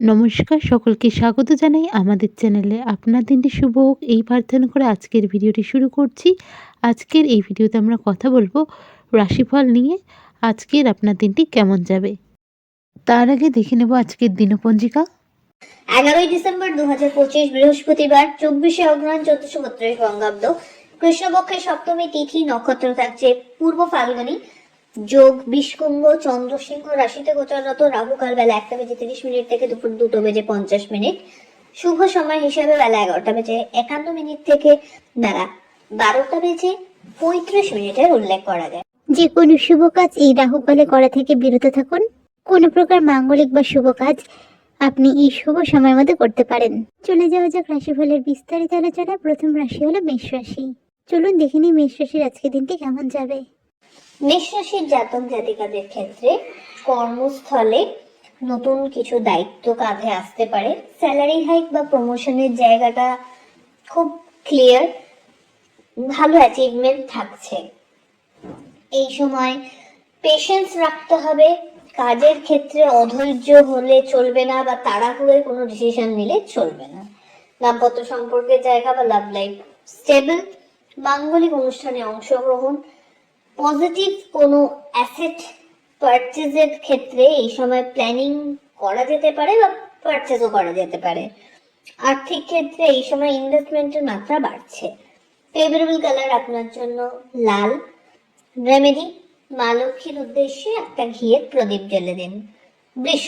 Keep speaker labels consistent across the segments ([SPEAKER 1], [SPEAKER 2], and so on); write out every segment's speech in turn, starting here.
[SPEAKER 1] নমস্কার, সকলকে স্বাগত জানাই আমাদের চ্যানেলে। আপনার দিনটি শুভ হোক এই প্রার্থনা করে আজকের ভিডিওটি শুরু করছি। আজকের এই ভিডিওতে আমরা কথা বলবো রাশিফল নিয়ে। আজকের আপনার দিনটি কেমন যাবে, তার আগে দেখে নেব আজকের দিনপঞ্জিকা।
[SPEAKER 2] 11ই ডিসেম্বর 2025 বৃহস্পতিবার, 24শে অগ্রহায়ণ 1432 বঙ্গাব্দ, কৃষ্ণপক্ষের সপ্তমী তিথি, নক্ষত্র থাকছে পূর্ব ফাল্গুনী, যোগ বিষকুম্ভ, চন্দ্র সিংহ রাশিতে গোচররত, রাহুকাল বেলা 1:30 থেকে দুপুর 2:50, শুভ সময় হিসেবে বেলা 11:51 থেকে বেলা 12:35 উল্লেখ করা যায়।
[SPEAKER 3] যে কোনো শুভ কাজ এই রাহুকালে করা থেকে বিরত থাকুন। কোনো প্রকার মাঙ্গলিক বা শুভ কাজ আপনি এই শুভ সময়ের মধ্যে করতে পারেন। চলে যাওয়া যাক রাশিফলের বিস্তারিত আলোচনা। প্রথম রাশি হলো মেষ রাশি। চলুন দেখে নিই মেষ রাশির আজকের দিনটি কেমন যাবে।
[SPEAKER 2] মেষ রাশির জাতক জাতিকাদের ক্ষেত্রে কর্মস্থলে নতুন কিছু দায়িত্ব কাঁধে আসতে পারে। স্যালারি হাইক বা প্রমোশনের জায়গাটা খুব ক্লিয়ার, ভালো অ্যাচিভমেন্ট থাকছে। এই সময় পেশেন্স রাখতে হবে। কাজের ক্ষেত্রে অধৈর্য হলে চলবে না বা তাড়াহুড়ো কোনো ডিসিশন নিলে চলবে না। দাম্পত্য সম্পর্কের জায়গা বা লাভ লাইফ স্টেবল। মাঙ্গলিক অনুষ্ঠানে অংশগ্রহণ, পজিটিভ কোনো অ্যাসেট পারচেজের ক্ষেত্রে এই সময় প্ল্যানিং করা যেতে পারে বা পারচেজও করা যেতে পারে। আর্থিক ক্ষেত্রে এই সময় ইনভেস্টমেন্টের মাত্রা বাড়ছে। ফেভারেবল কালার আপনার জন্য লাল। রেমেডি, মা লক্ষ্মীর উদ্দেশ্যে একটা ঘিয়ের প্রদীপ জ্বেলে দিন। বৃষ,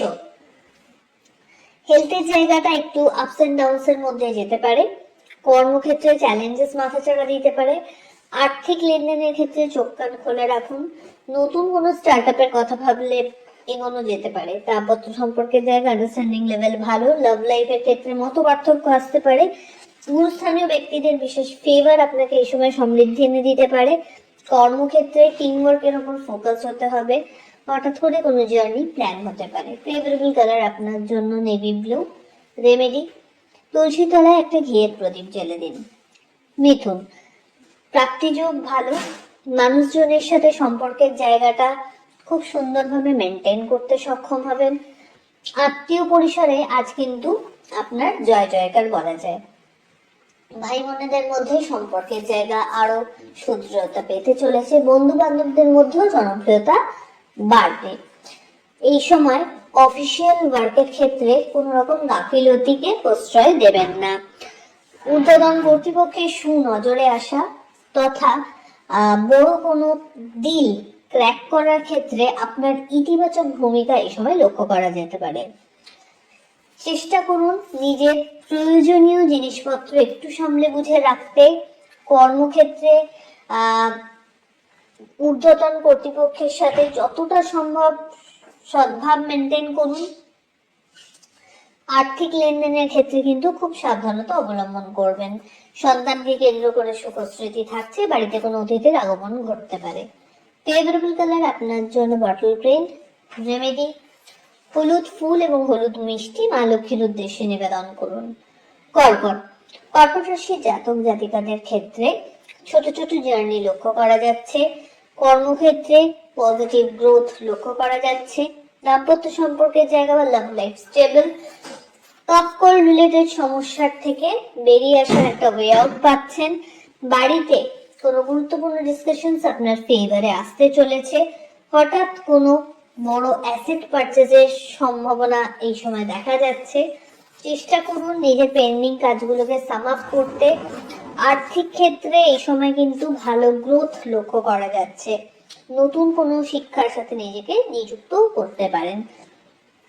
[SPEAKER 2] হেলথের জায়গাটা একটু আপস এন্ড ডাউনস এর মধ্যে যেতে পারে। কর্মক্ষেত্রে চ্যালেঞ্জেস মাথাচাড়া দিতে পারে। আর্থিক লেনদেনের ক্ষেত্রে চোখ কান খোলা রাখুন। নতুন কোনো স্টার্ট আপের কথা ভাবলে এগোনো যেতে পারে। দাম্পত্য সম্পর্কের জায়গা আন্ডারস্ট্যান্ডিং লেভেল ভালো। লাভ লাইফের ক্ষেত্রে মত পার্থক্য আসতে পারে। গুরুস্থানীয় ব্যক্তিদের বিশেষ ফেভার আপনাকে এই সময় সমৃদ্ধি এনে দিতে পারে। কর্মক্ষেত্রে টিম ওয়ার্কের উপর ফোকাস হতে হবে। হঠাৎ করে কোনো জার্নি প্ল্যান হতে পারে। ফেভারেবল কালার আপনার জন্য নেভি ব্লু। রেমেডি, তুলসী তলায় একটা ঘিয়ের প্রদীপ জ্বেলে দিন। মিথুন, প্রাপ্তিযোগ ভালো। মানুষজনের সাথে সম্পর্কের জায়গাটা খুব সুন্দরভাবে মেনটেন করতে সক্ষম হবেন। আত্মীয় পরিসরে আজ কিন্তু আপনার জয় জয়কার বলা যায়। ভাই বোনেদের মধ্যে সম্পর্কের জায়গা আরো সুদৃঢ়তা পেতে চলেছে। বন্ধু বান্ধবদের মধ্যেও জনপ্রিয়তা বাড়বে। এই সময় অফিসিয়াল ওয়ার্কের ক্ষেত্রে কোন রকম গাফিলতিকে প্রশ্রয় দেবেন না। ঊর্ধ্বতন কর্তৃপক্ষের সুনজরে আসা তথা বড় কোনো ডিল ক্র্যাক করার ক্ষেত্রে আপনার ইতিবাচক ভূমিকা এই সময় লক্ষ্য করা যেতে পারে। চেষ্টা করুন নিজের প্রয়োজনীয় জিনিসপত্র একটু সামলে বুঝে রাখতে। কর্মক্ষেত্রে ঊর্ধ্বতন কর্তৃপক্ষের সাথে যতটা সম্ভব সদ্ভাব মেনটেন করুন। আর্থিক লেনদেনের ক্ষেত্রে কিন্তু খুব সাবধানতা অবলম্বন করবেন। সন্তানকে কেন্দ্র করে সুখস্মৃতি থাকছে। বাড়িতে কোনো অতিথির আগমন ঘটতে পারে। ফেভারেবল কালার আপনার জন্য বটল গ্রিন। রেমেডি, হলুদ ফুল এবং হলুদ মিষ্টি মা লক্ষ্মীর উদ্দেশ্যে নিবেদন করুন। কর্কট, কর্কট রাশির জাতক জাতিকাদের ক্ষেত্রে ছোট ছোট জার্নি লক্ষ্য করা যাচ্ছে। কর্মক্ষেত্রে পজিটিভ গ্রোথ লক্ষ্য করা যাচ্ছে। দাম্পত্য সম্পর্কের জায়গা বা লাভ লাইফ স্টেবল। টপকল রিলেটেড সমস্যার থেকে বেরিয়ে আসার একটা ওয়ে আউট পাচ্ছেন। বাড়িতে কোনো গুরুত্বপূর্ণ ডিসকাশনস আপনার ফেভারে আসতে চলেছে। হঠাৎ কোনো বড় অ্যাসেট পারচেজের সম্ভাবনা এই সময় দেখা যাচ্ছে। চেষ্টা করুন নিজের পেন্ডিং কাজগুলোকে সাম আপ করতে। আর্থিক ক্ষেত্রে এই সময় কিন্তু ভালো গ্রোথ লক্ষ্য করা যাচ্ছে। নতুন কোনো শিক্ষার সাথে নিজেকে নিযুক্ত করতে পারেন।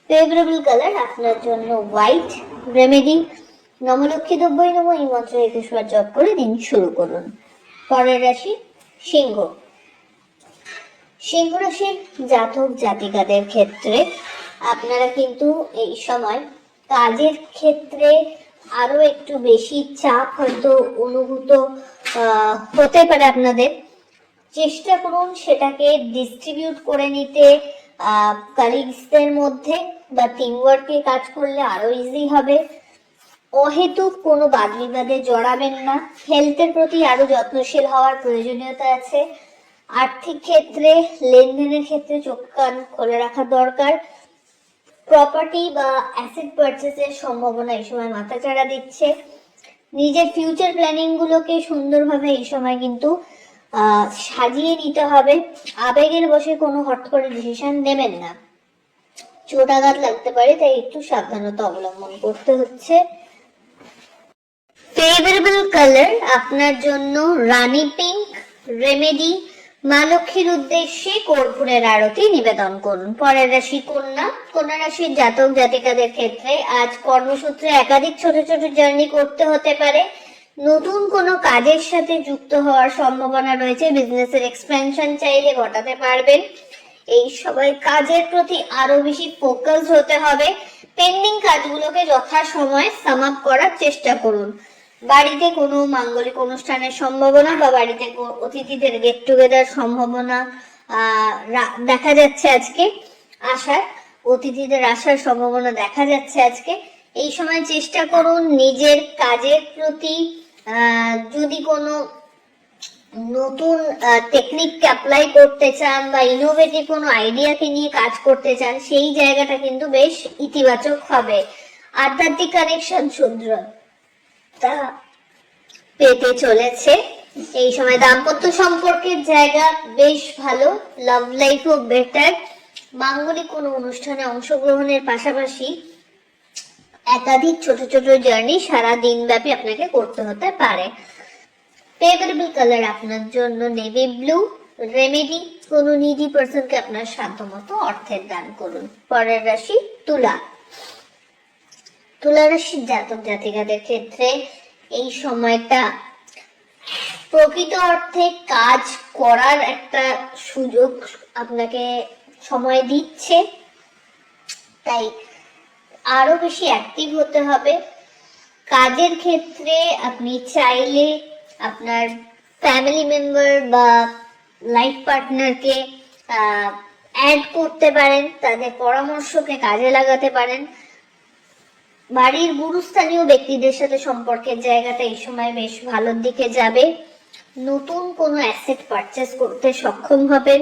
[SPEAKER 2] ফেভারেবল কালার আপনার জন্য হোয়াইট। রেমেডি, নমলক্ষ্মী দ্রব্যই নম এই মন্ত্র 21 বার জপ করে দিন শুরু করুন। পরের রাশি সিংহ। সিংহ রাশির জাতক জাতিকাদের ক্ষেত্রে আপনারা কিন্তু এই সময় কাজের ক্ষেত্রে আরো একটু বেশি চাপ হয়তো অনুভূত হতে পারে আপনাদের। চেষ্টা করুন সেটাকে ডিস্ট্রিবিউট করে নিতে। কালিগসদের মধ্যে বা টিম ওয়ার্কে কাজ করলে আরো ইজি হবে। অহেতুক কোনো বাদ বিবাদে জড়াবেন না। হেলথের প্রতি আরো যত্নশীল হওয়ার প্রয়োজনীয়তা আছে। আর্থিক ক্ষেত্রে লেনদেনের ক্ষেত্রে চোখ কান খোলা রাখা দরকার। প্রপার্টি বা অ্যাসেট পারচেসের সম্ভাবনা এই সময় মাথাচাড়া দিচ্ছে। নিজের ফিউচার প্ল্যানিং গুলোকে সুন্দরভাবে এই সময় কিন্তু সাজিয়ে নিতে হবে। আবেগের বশে কোনো হট করে ডিসিশন নেবেন না, চোটাঘাত লাগতে পারে, তাই একটু সাবধানতা অবলম্বন করতে হচ্ছে। ফেভারেবল কালার আপনার জন্য রানী পিঙ্ক। রেমেডি, মা লক্ষ্মীর উদ্দেশ্যে কর্পূরের আরতি নিবেদন করুন। পরের রাশি কন্যা। কন্যা রাশির জাতক জাতিকাদের ক্ষেত্রে আজ কর্মসূত্রে একাধিক ছোট ছোট জার্নি করতে হতে পারে। নতুন কোনো কাজের সাথে যুক্ত হওয়ার সম্ভাবনা রয়েছে। বিজনেসের এক্সপেনশন চাইলে ঘটাতে পারবেন। এই সবাই কাজের প্রতি আরো বেশি ফোকাস হতে হবে। পেন্ডিং কাজগুলোকে যথাসময়ে সাম আপ করার চেষ্টা করুন। বাড়িতে কোনো মাঙ্গলিক অনুষ্ঠানের সম্ভাবনা বা বাড়িতে অতিথিদের গেট টুগেদার সম্ভাবনা দেখা যাচ্ছে আজকে। অতিথিদের আসার সম্ভাবনা দেখা যাচ্ছে আজকে। এই সময় চেষ্টা করুন নিজের কাজের প্রতি, যদি কোনো নতুন টেকনিক অ্যাপ্লাই করতে চান বা ইনোভেটিভ কোনো আইডিয়াকে নিয়ে কাজ করতে চান, সেই জায়গাটা কিন্তু বেশ ইতিবাচক হবে। আধ্যাত্মিক কানেকশন শুদ্ধতা পেতে চলেছে এই সময়। দাম্পত্য সম্পর্কের জায়গা বেশ ভালো, লাভ লাইফও বেটার। মাঙ্গলিক কোনো অনুষ্ঠানে অংশগ্রহণের পাশাপাশি একাধিক ছোট ছোট জার্নি সারা দিন ব্যাপী আপনাকে করতে হতে পারে। ফেভারেবল কালার আপনার জন্য নেভি ব্লু। রেমেডি, কোনো নিডি পারসনকে আপনার সাধ্যমতো অর্থের দান করুন। পরের রাশি তুলা। তুলা রাশির জাতক জাতিকাদের ক্ষেত্রে এই সময়টা প্রকৃত অর্থে কাজ করার একটা সুযোগ আপনাকে সময় দিচ্ছে, তাই আরো বেশি অ্যাক্টিভ হতে হবে। কাজের ক্ষেত্রে আপনি চাইলে আপনার ফ্যামিলি মেম্বার বা লাইফ পার্টনারকে অ্যাড করতে পারেন, তাদের পরামর্শকে কাজে লাগাতে পারেন। বাড়ির গুরুস্থানীয় ব্যক্তিদের সাথে সম্পর্কের জায়গাটা এই সময় বেশ ভালোর দিকে যাবে। নতুন কোনো অ্যাসেট পারচেস করতে সক্ষম হবেন।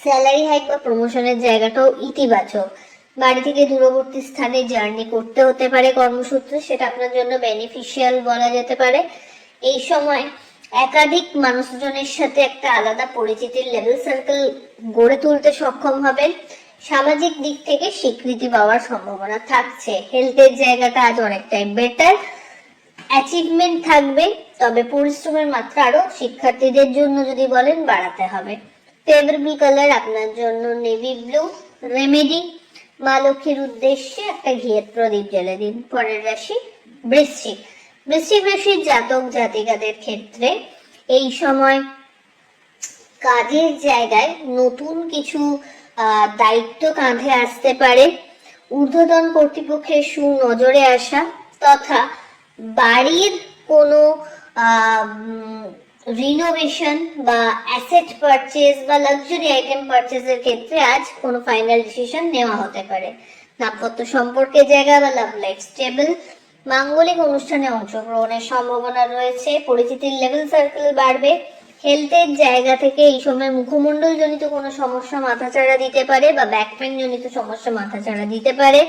[SPEAKER 2] স্যালারি হাইক বা প্রমোশনের জায়গাটাও ইতিবাচক। বাড়ি থেকে দূরবর্তী স্থানে জার্নি করতে হতে পারে কর্মসূত্রে, সেটা আপনার জন্য বেনিফিশিয়াল বলা যেতে পারে। এই সময় একাধিক মানুষজনের সাথে একটা আলাদা পরিচিতির লেভেল সার্কেল গড়ে তুলতে সক্ষম হবেন। সামাজিক দিক থেকে স্বীকৃতি পাওয়ার সম্ভাবনা থাকছে। হেলথের জায়গাটা আজ অনেকটাই বেটার। অ্যাচিভমেন্ট থাকবে, তবে পরিশ্রমের মাত্রা আরো শিক্ষার্থীদের জন্য যদি বলেন বাড়াতে হবে। ফেভারেবল কালার আপনার জন্য নেভি ব্লু। রেমেডি, মা লক্ষ্মীর উদ্দেশ্যে একটা ঘিয়ের প্রদীপ জ্বেলে দিন। পরের রাশি বৃশ্চিক। বৃশ্চিক রাশির জাতক জাতিকাদের ক্ষেত্রে এই সময় কাজের জায়গায় নতুন কিছু দায়িত্ব কাঁধে আসতে পারে। ঊর্ধ্বতন কর্তৃপক্ষের সুনজরে আসা তথা বাড়ির কোনো রিনোভেশন বা অ্যাসেট পারচেজ বা লাক্সারি আইটেম পারচেজের ক্ষেত্রে আজ কোনো ফাইনাল ডিসিশন নেওয়া হতে পারে। দাম্পত্য সম্পর্কের জায়গা বা লাভ লাইফ স্টেবল। মাঙ্গলিক অনুষ্ঠানে অংশগ্রহণের সম্ভাবনা রয়েছে। পরিচিতির লেভেল সার্কেল বাড়বে। হেলথের জায়গা থেকে এই সময় মুখমণ্ডল জনিত কোনো সমস্যা মাথাচাড়া দিতে পারে বা ব্যাক পেইন জনিত সমস্যা মাথাচাড়া দিতে পারে।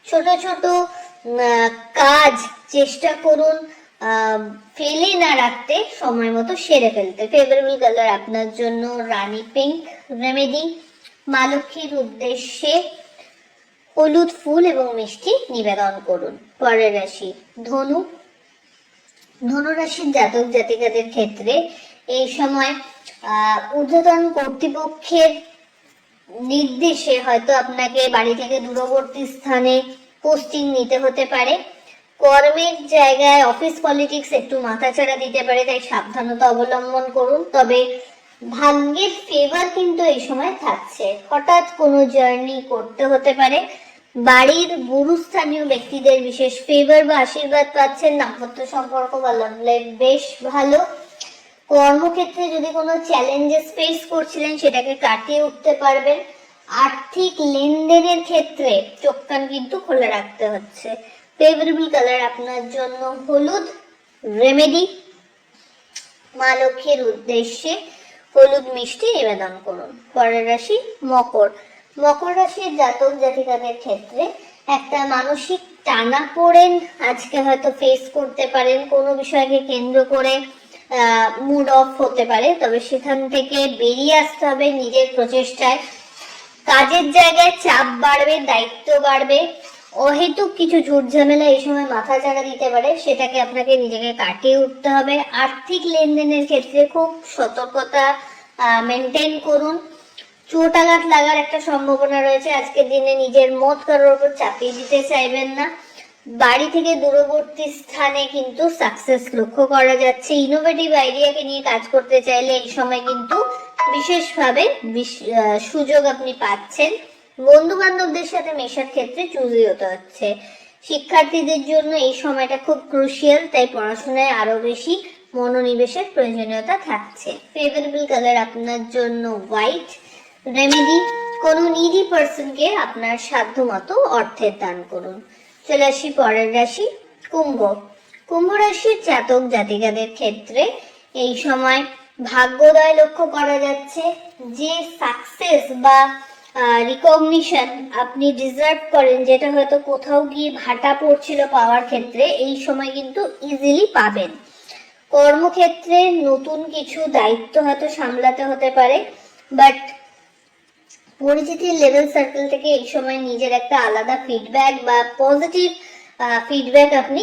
[SPEAKER 2] ছোট ছোট কাজ চেষ্টা করুন ফেলে না রাখতে, সময় মতো সেরে ফেলতে। ফেভারেবল কালার আপনার জন্য রানী পিঙ্ক। রেমেডি, মা লক্ষ্মীর উদ্দেশ্যে হলুদ ফুল এবং মিষ্টি নিবেদন করুন। পরের রাশি ধনু। ধনু রাশির জাতক জাতিকাদের ক্ষেত্রে এই সময় ঊর্ধ্বতন কর্তৃপক্ষের নির্দেশে হয়তো আপনাকে বাড়ি থেকে দূরবর্তী স্থানে পোস্টিং নিতে হতে পারে। কর্মের জায়গায় অফিস পলিটিক্স একটু মাথাচাড়া দিতে পারে, তাই সাবধানতা অবলম্বন করুন। তবে ভাগ্যের ফেভার কিন্তু এই সময় থাকছে। হঠাৎ কোনো জার্নি করতে হতে পারে। বাড়ির গুরুস্থানীয় ব্যক্তিদের বিশেষ ফেভার বা আশীর্বাদ পাচ্ছেন। দাম্পত্য সম্পর্ক বা লাভ লাইফ বেশ ভালো। কর্মক্ষেত্রে যদি কোনো চ্যালেঞ্জেস ফেস করছিলেন সেটাকে কাটিয়ে উঠতে পারবেন। আর্থিক লেনদেনের ক্ষেত্রে চোখ কান কিন্তু খোলা রাখতে হচ্ছে। ফেভারেবল কালার আপনার জন্য হলুদ। রেমেডি, মা লক্ষ্মীর উদ্দেশ্যে হলুদ মিষ্টি নিবেদন করুন। পরের রাশি মকর। মকর রাশির জাতক জাতিকাদের ক্ষেত্রে একটা মানসিক টানাপোড়েন আজকে হয়তো ফেস করতে পারেন, কোনো বিষয়কে কেন্দ্র করে মুড অফ হতে পারে, তবে সেখান থেকে বেরিয়ে আসতে হবে নিজের প্রচেষ্টায়। কাজের জায়গায় চাপ বাড়বে, দায়িত্ব বাড়বে, অহেতুক কিছু ঝুট ঝামেলা এই সময় মাথা চাড়া দিতে পারে, সেটাকে আপনাকে নিজেকে কাটিয়ে উঠতে হবে। আর্থিক লেনদেনের ক্ষেত্রে খুব সতর্কতা মেনটেন করুন। চোট আঘাত লাগার একটা সম্ভাবনা রয়েছে আজকের দিনে। নিজের মত কারোর উপর চাপিয়ে দিতে চাইবেন না। বাড়ি থেকে দূরবর্তী স্থানে কিন্তু সাকসেস লক্ষ্য করা যাচ্ছে। ইনোভেটিভ আইডিয়াকে নিয়ে কাজ করতে চাইলে এই সময় কিন্তু বিশেষভাবে সুযোগ আপনি পাচ্ছেন। বন্ধু বান্ধবদের সাথে মেশার ক্ষেত্রে চুজি হতে হচ্ছে। শিক্ষার্থীদের জন্য এই সময়টা খুব ক্রুশিয়াল, তাই পড়াশোনায় আরো বেশি মনোনিবেশের প্রয়োজনীয়তা থাকছে। ফেভারেবল কালার আপনার জন্য হোয়াইট। রেমেডি, কোনো নিডি পার্সনকে আপনার সাধ্য মতো অর্থের দান করুন। চলে আসি পরের রাশি কুম্ভ। কুম্ভ রাশির জাতক জাতিকাদের ক্ষেত্রে এই সময় ভাগ্যোদয় লক্ষ্য করা যাচ্ছে। যে সাকসেস বা রিকগনিশন আপনি ডিজার্ভ করেন, যেটা হয়তো কোথাও গিয়ে ভাটা পড়ছিল পাওয়ার ক্ষেত্রে, এই সময় কিন্তু ইজিলি পাবেন। কর্মক্ষেত্রে নতুন কিছু দায়িত্ব হয়তো সামলাতে হতে পারে, বাট পরিচিতির লেভেল সার্কেল থেকে এই সময় নিজের একটা আলাদা ফিডব্যাক বা পজিটিভ ফিডব্যাক আপনি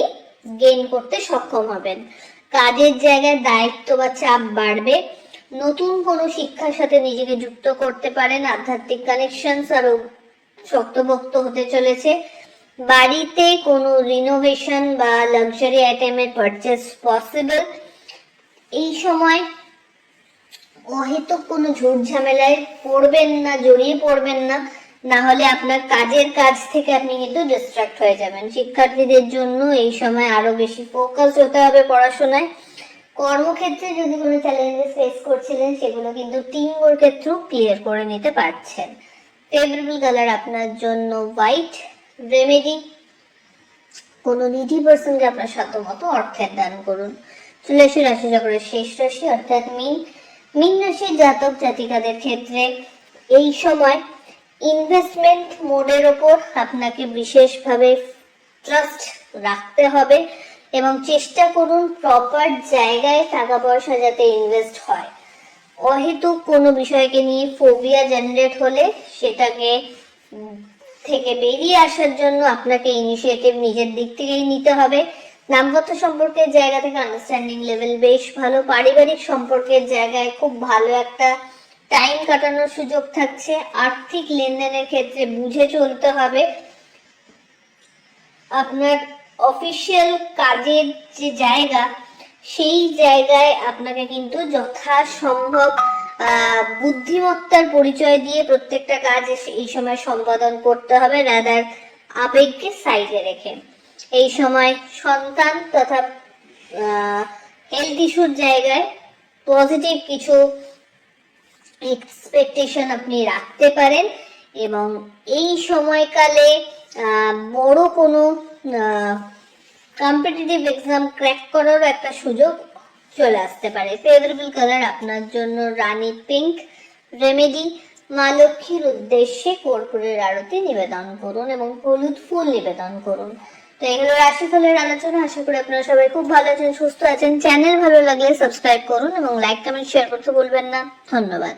[SPEAKER 2] গেইন করতে সক্ষম হবেন। কাজের জায়গায় দায়িত্ব বা চাপ বাড়বে। নতুন কোনো শিক্ষার সাথে নিজেকে যুক্ত করতে পারেন। আধ্যাত্মিক কানেকশনস আরো শক্তপোক্ত হতে চলেছে। বাড়িতে কোনো রিনোভেশন বা লাক্সারি আইটেমের পারচেস পসিবল। এই সময় অহেতুক কোনো ঝুট ঝামেলায় পড়বেন না, জড়িয়ে পড়বেন না, না হলে আপনার কাজের কাজ থেকে আপনি কিন্তু ডিস্ট্রাক্ট হয়ে যাবেন। শিক্ষার্থীদের জন্য এই সময় আরো বেশি ফোকাস হতে হবে পড়াশোনায়। কর্মক্ষেত্রে যদি কোনো চ্যালেঞ্জেস ফেস করছিলেন, সেগুলো কিন্তু টিম ওয়ার্কের থ্রু ক্লিয়ার করে নিতে পারছেন। ফেভারেবল কালার আপনার জন্য হোয়াইট। রেমেডি, কোনো নিডি পার্সনকে আপনার সাধ্য মতো অর্থের দান করুন। চলে আসি রাশি চক্রের শেষ রাশি অর্থাৎ মীন। মীন রাশির জাতক জাতিকাদের ক্ষেত্রে এই সময় ইনভেস্টমেন্ট মোডের ওপর আপনাকে বিশেষভাবে ট্রাস্ট রাখতে হবে এবং চেষ্টা করুন প্রপার জায়গায় টাকা পয়সা যাতে ইনভেস্ট হয়। অহেতুক কোনো বিষয়কে নিয়ে ফোবিয়া জেনারেট হলে সেটাকে থেকে বেরিয়ে আসার জন্য আপনাকে ইনিশিয়েটিভ নিজের দিক থেকেই নিতে হবে। দাম্পত্য সম্পর্কের জায়গা থেকে আন্ডারস্ট্যান্ডিং লেভেল বেশ ভালো। পারিবারিক সম্পর্কের জায়গায় খুব ভালো একটা টাইম কাটানোর সুযোগ থাকছে। আর্থিক লেনদেনের ক্ষেত্রে বুঝে চলতে হবে। আপনার অফিসিয়াল কাজের যে জায়গা, সেই জায়গায় আপনাকে কিন্তু যথাসম্ভব বুদ্ধিমত্তার পরিচয় দিয়ে প্রত্যেকটা কাজ এই সময় সম্পাদন করতে হবে, রাদার আবেগকে সাইডে রেখে। এই সময় সন্তান তথা হেলথ ইস্যুর জায়গায় পজিটিভ কিছু এক্সপেকটেশন আপনি রাখতে পারেন এবং এই সময়কালে বড় কোনো কম্পিটিটিভ এক্সাম ক্র্যাক করার একটা সুযোগ চলে আসতে পারে। ফেভারেবল কালার আপনার জন্য রানী পিঙ্ক। রেমেডি, মা লক্ষ্মীর উদ্দেশ্যে কর্পূরের আরতি নিবেদন করুন এবং হলুদ ফুল নিবেদন করুন। তো এগুলো রাশিফলের আলোচনা। আশা করি আপনারা সবাই খুব ভালো আছেন, সুস্থ আছেন। চ্যানেল ভালো লাগলে সাবস্ক্রাইব করুন এবং লাইক কমেন্ট শেয়ার করতে ভুলবেন না। ধন্যবাদ।